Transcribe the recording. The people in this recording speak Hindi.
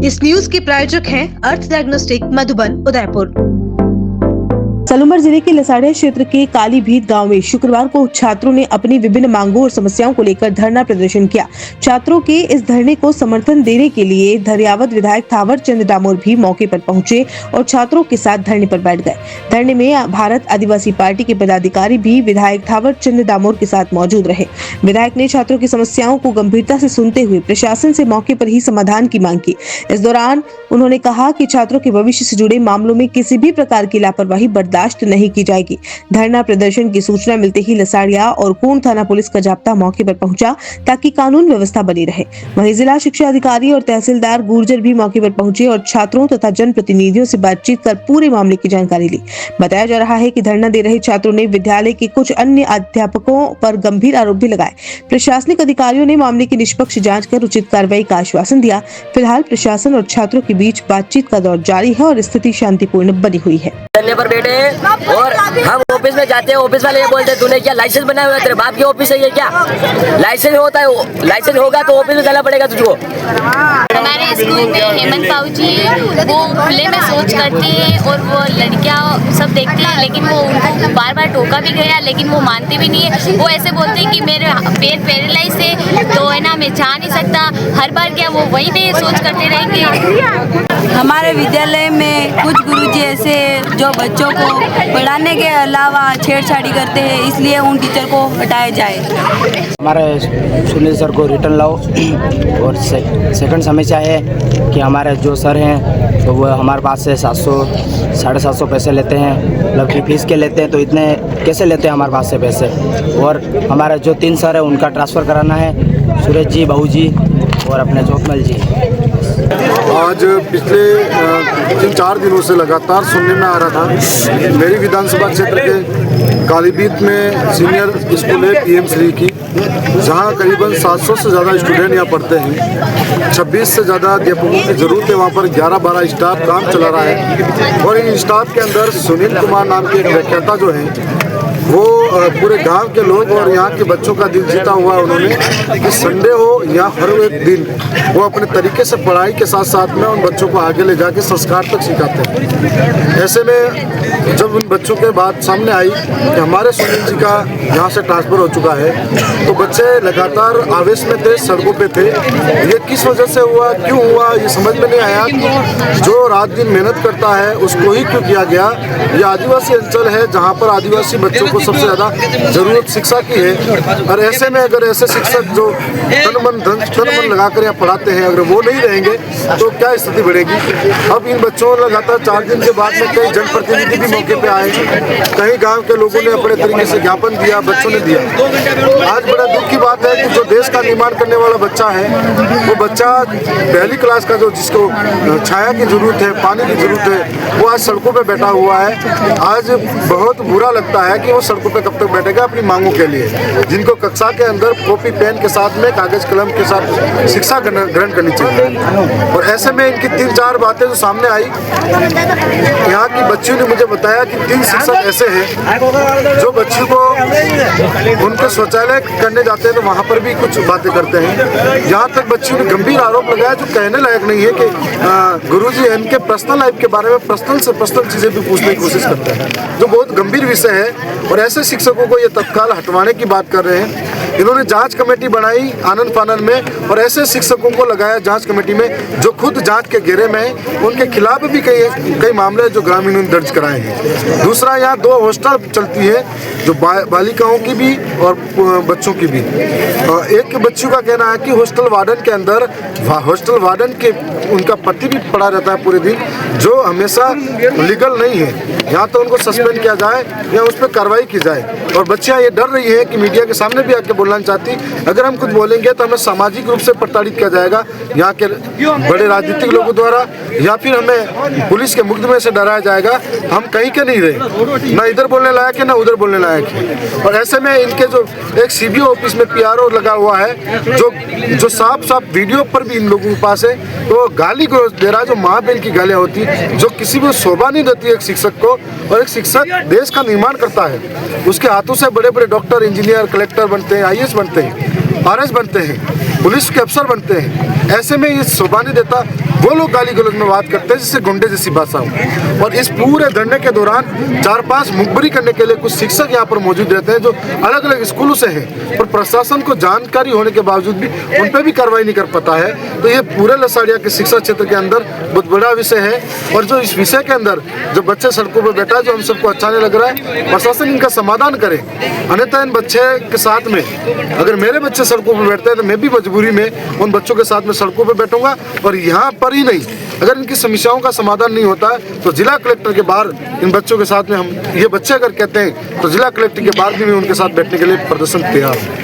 इस न्यूज के प्रायोजक हैं अर्थ डायग्नोस्टिक मधुबन उदयपुर। सलूमर जिले के लसाड़िया क्षेत्र के कालीभीत गांव में शुक्रवार को छात्रों ने अपनी विभिन्न मांगों और समस्याओं को लेकर धरना प्रदर्शन किया। छात्रों के इस धरने को समर्थन देने के लिए धरियावत विधायक थावर चंद डामोर भी मौके पर पहुंचे और छात्रों के साथ धरने पर बैठ गए। धरने में भारत आदिवासी पार्टी के पदाधिकारी भी विधायक थावर चंद डामोर के साथ मौजूद रहे। विधायक ने छात्रों की समस्याओं को गंभीरता से सुनते हुए प्रशासन से मौके पर ही समाधान की मांग की। इस दौरान उन्होंने कहा कि छात्रों के भविष्य से जुड़े मामलों में किसी भी प्रकार की लापरवाही बर्दाश्त नहीं की जाएगी। धरना प्रदर्शन की सूचना मिलते ही लसाड़िया और कोंड थाना पुलिस का जाब्ता मौके पर पहुंचा ताकि कानून व्यवस्था बनी रहे। वहीं जिला शिक्षा अधिकारी और तहसीलदार गुर्जर भी मौके पर पहुंचे और छात्रों तथा जनप्रतिनिधियों से बातचीत कर पूरे मामले की जानकारी ली। बताया जा रहा है कि धरना दे रहे छात्रों ने विद्यालय के कुछ अन्य अध्यापकों पर गंभीर आरोप भी लगाए। प्रशासनिक अधिकारियों ने मामले की निष्पक्ष जांच कर उचित कार्रवाई का आश्वासन दिया। फिलहाल प्रशासन और छात्रों के बीच बातचीत का दौर जारी है और स्थिति शांतिपूर्ण बनी हुई है। धरने पर बैठे हैं और हम ऑफिस में जाते हैं, ऑफिस वाले ये बोलते हैं तूने क्या लाइसेंस बनाया हुआ है, तेरे बाप की ऑफिस है ये क्या? लाइसेंस होता है, लाइसेंस होगा तो ऑफिस में जाना पड़ेगा तुझको। हमारे स्कूल में हेमंत पाऊ जी वो खुले में सोच करते हैं और वो लड़कियां सब देखते हैं, लेकिन वो उनको बार बार टोका भी गया लेकिन वो मानते भी नहीं है। वो ऐसे बोलते हैं कि मेरे पैर पैरालाइज है तो है ना मैं जा नहीं सकता। हर बार क्या वो वहीं पे सोच करते रहेंगे। हमारे विद्यालय में कुछ गुरुजी ऐसे जो बच्चों को पढ़ाने के अलावा छेड़छाड़ी करते हैं, इसलिए उन टीचर को हटाया जाए। हमारे सुनील सर को रिटर्न लाओ। और सेकंड समस्या है कि हमारे जो सर हैं तो वो हमारे पास से 700-750 पैसे लेते हैं, लड़की फीस के लेते हैं। तो इतने कैसे लेते हैं हमारे पास से पैसे? और हमारे जो 3 सर हैं उनका ट्रांसफ़र कराना है, सुरेश जी, बहू जी और अपने चौकमल जी। आज पिछले 3-4 दिनों से लगातार सुनने में आ रहा था मेरी विधानसभा क्षेत्र के कालीभीत में सीनियर स्कूल है PM3 की, जहां करीबन 700 से ज़्यादा स्टूडेंट यहाँ पढ़ते हैं। 26 से ज़्यादा अध्यापकों की ज़रूरत है। वहाँ पर 11-12 स्टाफ काम चला रहा है और इन स्टाफ के अंदर सुनील कुमार नाम के एक व्याख्याता जो हैं वो पूरे गांव के लोग और यहाँ के बच्चों का दिल जीता हुआ उन्होंने कि संडे हो या हर एक दिन वो अपने तरीके से पढ़ाई के साथ साथ में उन बच्चों को आगे ले जाके संस्कार तक सिखाते हैं। ऐसे में जब उन बच्चों के बात सामने आई कि हमारे सुनील जी का यहाँ से ट्रांसफ़र हो चुका है, तो बच्चे लगातार आवेश में थे, सड़कों पे थे। ये किस वजह से हुआ, क्यों हुआ, ये समझ में नहीं आया कि जो रात दिन मेहनत करता है उसको ही क्यों किया गया। ये आदिवासी अंचल है जहाँ पर आदिवासी बच्चों को सबसे ज़्यादा ज़रूरत शिक्षा की है। और ऐसे में अगर ऐसे शिक्षक जो तन मन लगाकर यहाँ पढ़ाते हैं, अगर वो नहीं रहेंगे तो क्या स्थिति बढ़ेगी। अब इन बच्चों लगातार 4 दिन के बाद में कई जनप्रतिनिधि भी मौके पे आए, कई गांव के लोगों ने अपने तरीके से ज्ञापन दिया, बच्चों ने दिया। आज बड़ा दुख की बात है कि जो देश का निर्माण करने वाला बच्चा है, वो बच्चा पहली क्लास का जो जिसको छाया की जरूरत है, पानी की जरूरत है, वो आज सड़कों पर बैठा हुआ है। आज बहुत बुरा लगता है कि वो सड़कों पे कब तक बैठेगा अपनी मांगों के लिए, जिनको कक्षा के अंदर कॉपी पेन के साथ में कागज कलम के साथ शिक्षा ग्रहण करनी चाहिए। और ऐसे में इनकी 3-4 बातें जो सामने आई, यहाँ की बच्चियों ने मुझे बताया कि 3 शिक्षक ऐसे हैं जो बच्चियों को उनके शौचालय करने जाते हैं तो वहाँ पर भी कुछ बातें करते हैं। यहाँ तक बच्चियों ने गंभीर आरोप लगाया जो कहने लायक नहीं है कि गुरुजी इनके पर्सनल लाइफ के बारे में पर्सनल से पर्सनल चीज़ें भी पूछने की कोशिश करते हैं, जो बहुत गंभीर विषय है। और ऐसे शिक्षकों को ये तत्काल हटवाने की बात कर रहे हैं। इन्होंने जांच कमेटी बनाई आनंद फानन में और ऐसे शिक्षकों को लगाया जांच कमेटी में जो खुद जांच के घेरे में हैं। उनके खिलाफ भी कई मामले जो ग्रामीण ने दर्ज कराए हैं। दूसरा, यहाँ 2 हॉस्टल चलती है जो बालिकाओं की भी और बच्चों की भी। एक बच्चों का कहना है कि हॉस्टल वार्डन के अंदर हॉस्टल वार्डन के उनका पति भी पड़ा रहता है पूरे दिन, जो हमेशा लीगल नहीं है। यहाँ तो उनको सस्पेंड किया जाए या उस पर कार्रवाई की जाए। और बच्चियाँ ये डर रही है कि मीडिया के सामने भी आके बोलना चाहती, अगर हम कुछ बोलेंगे तो हमें सामाजिक रूप से प्रताड़ित किया जाएगा यहाँ के बड़े राजनीतिक लोगों द्वारा, या फिर हमें पुलिस के मुकदमे से डराया जाएगा। हम कहीं के नहीं रहे, ना इधर बोलने लायक है ना उधर बोलने लायक है। और ऐसे में इनके जो एक CBO ऑफिस में PRO लगा हुआ है, जो साफ वीडियो पर भी इन लोगों के पास है, तो गाली गलौज दे रहा है, जो माँ बहन की गालियाँ होती, जो किसी को शोभा नहीं देती एक शिक्षक को। और एक शिक्षक देश का निर्माण करता है, उसके हाथों से बड़े बड़े डॉक्टर, इंजीनियर, कलेक्टर बनते हैं, IAS बनते हैं, RS बनते हैं, पुलिस के अफसर बनते हैं। ऐसे में ये शोभा नहीं देता। वो लोग गाली गलौज में बात करते हैं जिससे गुंडे जैसी भाषा हो। और इस पूरे धरने के दौरान 4-5 मुखबरी करने के लिए कुछ शिक्षक यहाँ पर मौजूद रहते हैं जो अलग अलग स्कूलों से हैं, पर प्रशासन को जानकारी होने के बावजूद भी उन पर भी कार्रवाई नहीं कर पाता है। तो ये पूरे लसाड़िया के शिक्षा क्षेत्र के अंदर बहुत बड़ा विषय है। और जो इस विषय के अंदर जो बच्चे सड़कों पर बैठा है, जो हम सबको अच्छा नहीं लग रहा है, प्रशासन इनका समाधान करे। अन्यथा इन बच्चे के साथ में, अगर मेरे बच्चे सड़कों पर बैठते हैं तो मैं भी मजबूरी में उन बच्चों के साथ में सड़कों पर बैठूंगा। और यहाँ पर ही नहीं, अगर इनकी समस्याओं का समाधान नहीं होता है तो जिला कलेक्टर के बाहर इन बच्चों के साथ में, हम ये बच्चे अगर कहते हैं तो जिला कलेक्टर के बाहर भी मैं उनके साथ बैठने के लिए प्रदर्शन तैयार हूँ।